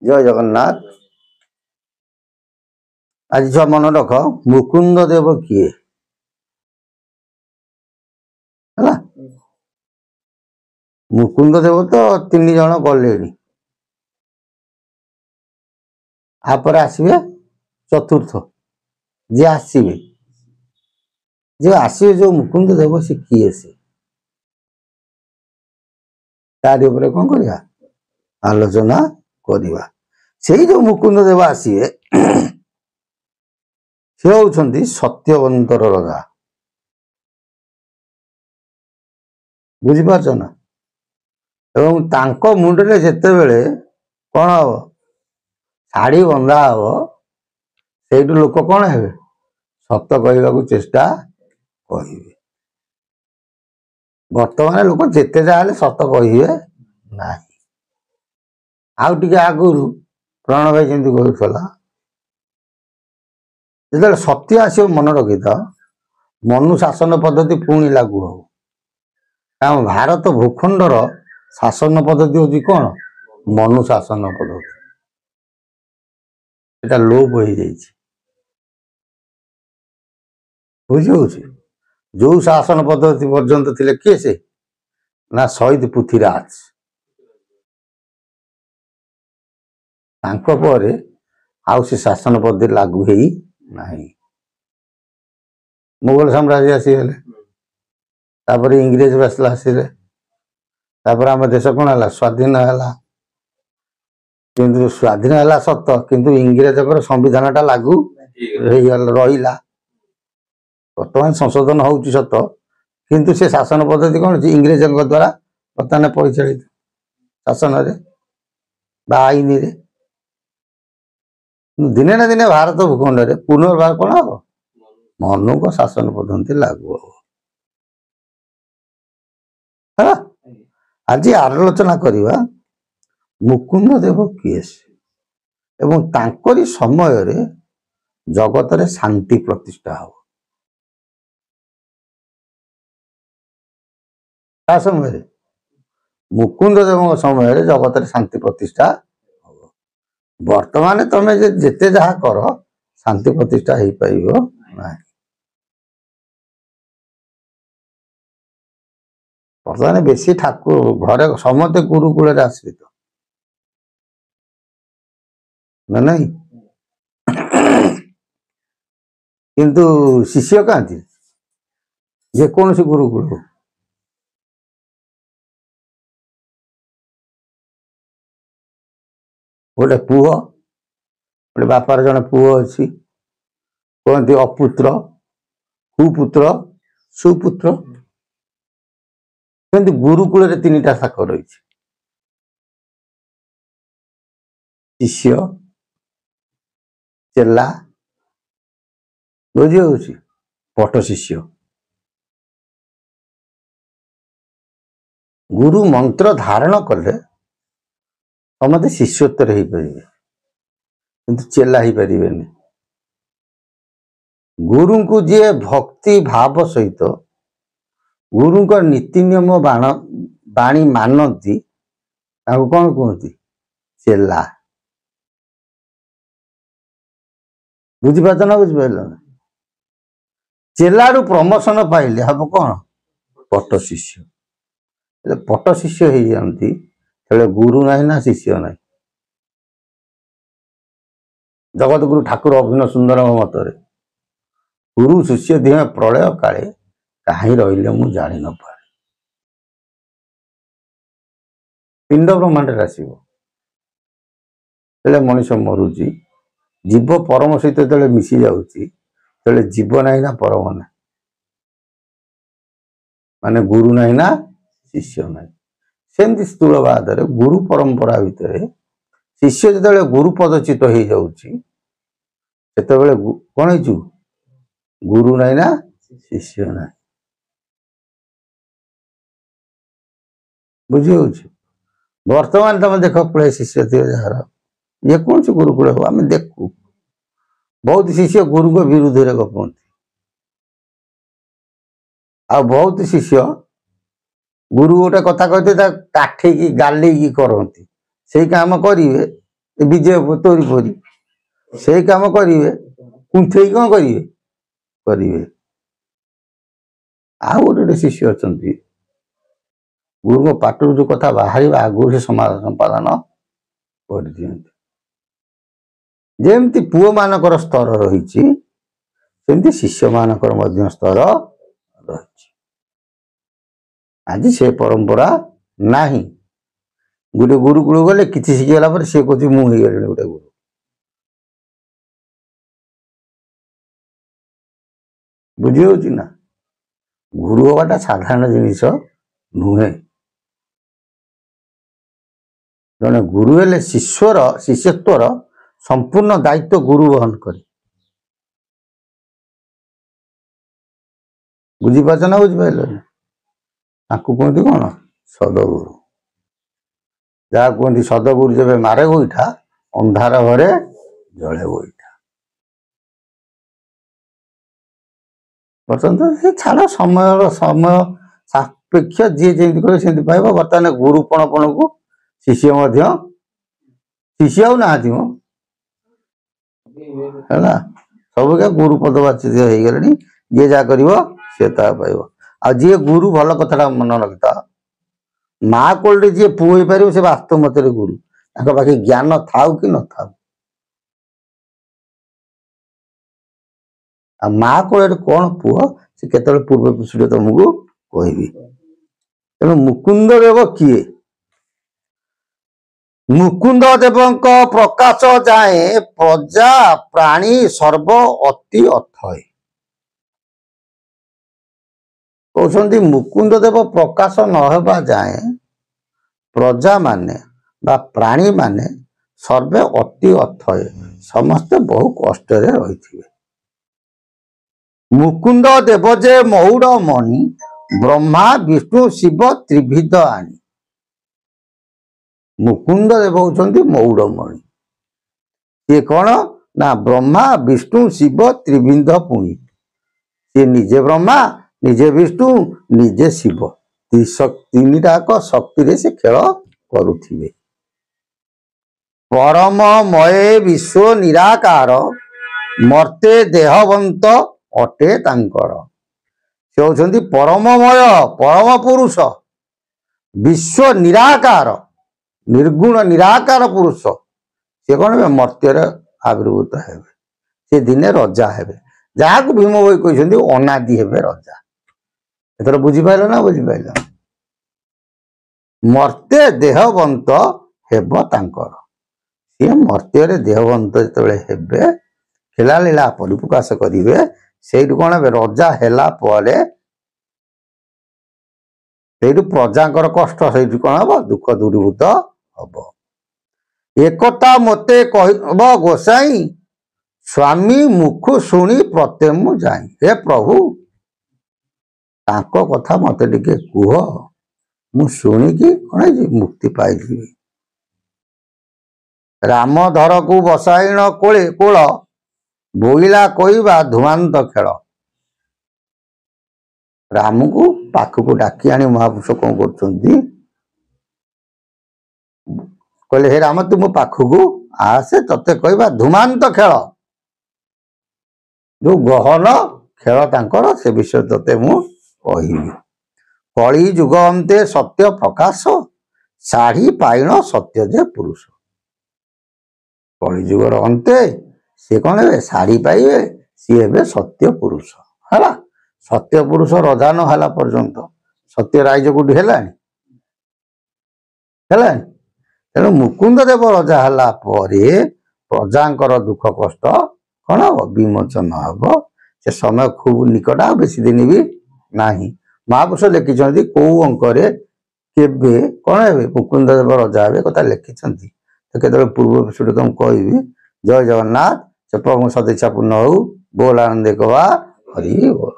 जय जगन्नाथ। आज छुआ मन रख मुकुंद देव किए है मुकुंद देव तो 3 जन गले आपर आसवे चतुर्थ जे आसवे जो मुकुंद देव से किए से तारी ऊपर कौन करिया आलोचना करिवा। से जो मुकुंद देव आसवे से होउछंती सत्यवंतर राजा बुझी पारछ ना। एवं तांको मुंडले जेते बेले कौन हम शाढ़ी बंधा हम से लोक कौन है सत कहवाक चेष्टा कहे। बर्तमान लोक जेते जाले सत कहे ना। आउ टिके आगुरु प्राण भाई जमी कहला जो सत्य आसो मन रखी था मनु शासन पद्धति पुणी लागू हो। कारण भारत भूखंडर शासन पद्धति हूँ कौन मनु शासन पद्धति एटा लोप हो बुझी जो शासन पद्धति पर्यंत थिले किए से ना शहीद पृथ्वीराज तांको आउ से शासन पद्धति लागू है नहीं। मुगल साम्राज्य आसीगले तापर इंग्रेज बसला आसिले तापर आम देश कौन है स्वाधीन है किंतु स्वाधीन है सत किंतु इंग्रेज संविधान टा लागू रहा। बर्तमान संशोधन हो सत किंतु से शासन पद्धति कौन इंग्रेज द्वारा बर्तमान परिचालित शासन आईन रे दिने ना दिने भारत भूखंड रे पुनर्बार कौन हम मनु को शासन पद्धति लागू हो। आज आलोचना करिवा मुकुंद देव किए एवं तांकरी समय रे जगत रे शांति प्रतिष्ठा हो। समय रे मुकुंद देव समय रे जगत रे शांति प्रतिष्ठा हो। वर्तमान तमे जेते जहा कर शांति प्रतिष्ठा हो पाइबो ना। वर्तमान बेसी ठाकुर घरे समते गुरुकुल आश्रित ना नहीं किंतु शिष्य कहती जेकोसी गुरुकुल गोटे पुओ गोटे बापार जड़े पुओ अच्छी कहते अपुत्र कुपुत्र सुपुत्र कहते गुरुकुल 3टा शाखा रही शिष्य चेला बुझी हो पट शिष्य। गुरु मंत्र धारण कले समझे शिष्योत्तर हो पारे किंतु चेला ही पारे। गुरु को जी भक्ति भाव सहित गुरु का नीति नियम बाणी मानती कौन कहती चेला। बुझीपार ना बुझिपार ना चेलारू प्रमोशन पाइले हम कौन पट शिष्य। पट शिष्य हो जाती गुरु ना ना शिष्य ना। जगत गुरु ठाकुर अभिनव सुंदर मतरे गुरु शिष्य दिहे प्रलय काले कहीं रही मु जानी न पारे पिंड ब्रह्मांड आसो मनीष मरुची जीव परम सहित जो मिसी जाऊँगी जीव ना ना परम ना माने गुरु ना ना शिष्य ना। सेमती स्थूलवाद गुरु परंपरा भितर शिष्य जो गुरुपदचित हो जाऊँगी कौन हो गुरु ना ना शिष्य ना। बुझी वर्तमान तुम देख पुले शिष्य थी जार ये कौन सी गुरुकुल हो आम देखू बहुत शिष्य गुरु को विरुद्ध रे गपंती आ बहुत शिष्य गुरु गोटे कथा कहते काठे की गाली की करती से काम करेंगे विजय तोरी परी से काम करेंगे कुंठे कौन करेंगे करेंगे आ गोटे शिष्य अच्छा गुरु पाटर जो कथा बाहर आगु से समाज संपादन कर जमती पुओ मानकर स्तर रही शिष्य मानकर स्तर रही आज से परंपरा नहीं गोटे गुरुकुल गले किसी शिखला पर सी कह मुझे गोटे गुरु बुझी हो गुरु हवाटा साधारण जिनिस नुहे जने गुरु हेले शिष्यत्वर संपूर्ण दायित्व गुरु वहन करे बुझीपार ना बुझिपार कहते कौन सदगुरु जहाँ कहते सदगुरु जब मारे गोईठा अंधार घरे जले गोईठा बर्तमान छाड़ समय सापेक्ष जी जमी कहे सेमती पाइब बर्तमान गुरुपण को शिष्य शिष्य आउ ना सब क्या गुरु पद बाचित हो गले जी जहाँ कर सी पाइब आ जी गुरु भल कथा मन रखता माँ कोल जी पुओ हो पार से वास्तव मत गुरु पाखे ज्ञान थाउ कि न थाउ आ माँ कोल कौन पुओ से केतले पूर्व पिछड़े तुमको कहबी तेणु मुकुंद देव किए मुकुंद देव प्रकाश जाए प्रजा प्राणी सर्व अति अथय कहते मुकुंद देव प्रकाश नहबा जाए प्रजा माने बा प्राणी माने सर्वे अति अथय समस्ते बहु कष्ट रही मुकुंद देव जे मौड़ मणि ब्रह्मा विष्णु शिव त्रिविध आणी मुकुंद देव होती मौड़मणि ये कौन ना ब्रह्मा विष्णु शिव त्रिविध पुणी सी निजे ब्रह्मा निजे विष्णु निजे शिव तीन टाक शक्ति से खेल करुथिबे परममय विश्व निराकार मर्ते देहवंत अटे तांकर से होती परममय परम पुरुष विश्व निराकार निर्गुण निराकार पुरुष से कौन मर्त्य आविर्भूत हे से दिने रजा हे जहाँ को भीम भाई कहते अनादि हे रजा एथर बुझिपार ना बुझिपार मर्त्य देहवंत हेब तांकर सी मर्त्य देहवंत जो खेला लीला परिप्रकाश करेंगे से कौन हे रजा हेला प्रजा कष्ट से कौन हम दुख दूरीभूत हम एकता मते कहब गोसाई स्वामी मुख शुणी प्रत्यय मु जाई हे प्रभु ताको कथा मत टिके कुह मु शुणिकी कौन मुक्ति पाई रामधर को बसाईन कोले कोल बोइला कहवा धुआंत खेल राम को पाख को डाकी आनी महापुरुष कौन कर कहले हे राम तू मो पाख को आसे तते कहवा धुमांत खेल जो गहन खेल तांकर से विषय तते मु कहिबी कली जुग अंते सत्य प्रकाश साड़ी पाइण सत्य जे पुरुष कली जुगर अंते सी कौन हे साड़ी पाइबे सी हे सत्य पुरुष है सत्य पुरुष रजा न होला पर्यंत सत्य राइज कोठी हेलानी तेणु मुकुंद देव रजा हला परे प्रजांकर दुख कष्ट कौन हम विमोचन हम से समय खूब निकट आ बेसी दिन भी नहीं महापुरुष लिखिं कौ अंकरे केबे कौन हे मुकुंद देव रजा हे कथा लिखिं केतले पूर्व पिछड़े तुम कहबी जय जगन्नाथ से प्रभु सदिच्छा पूर्ण हो बोल आनंद कवा हरि बोल।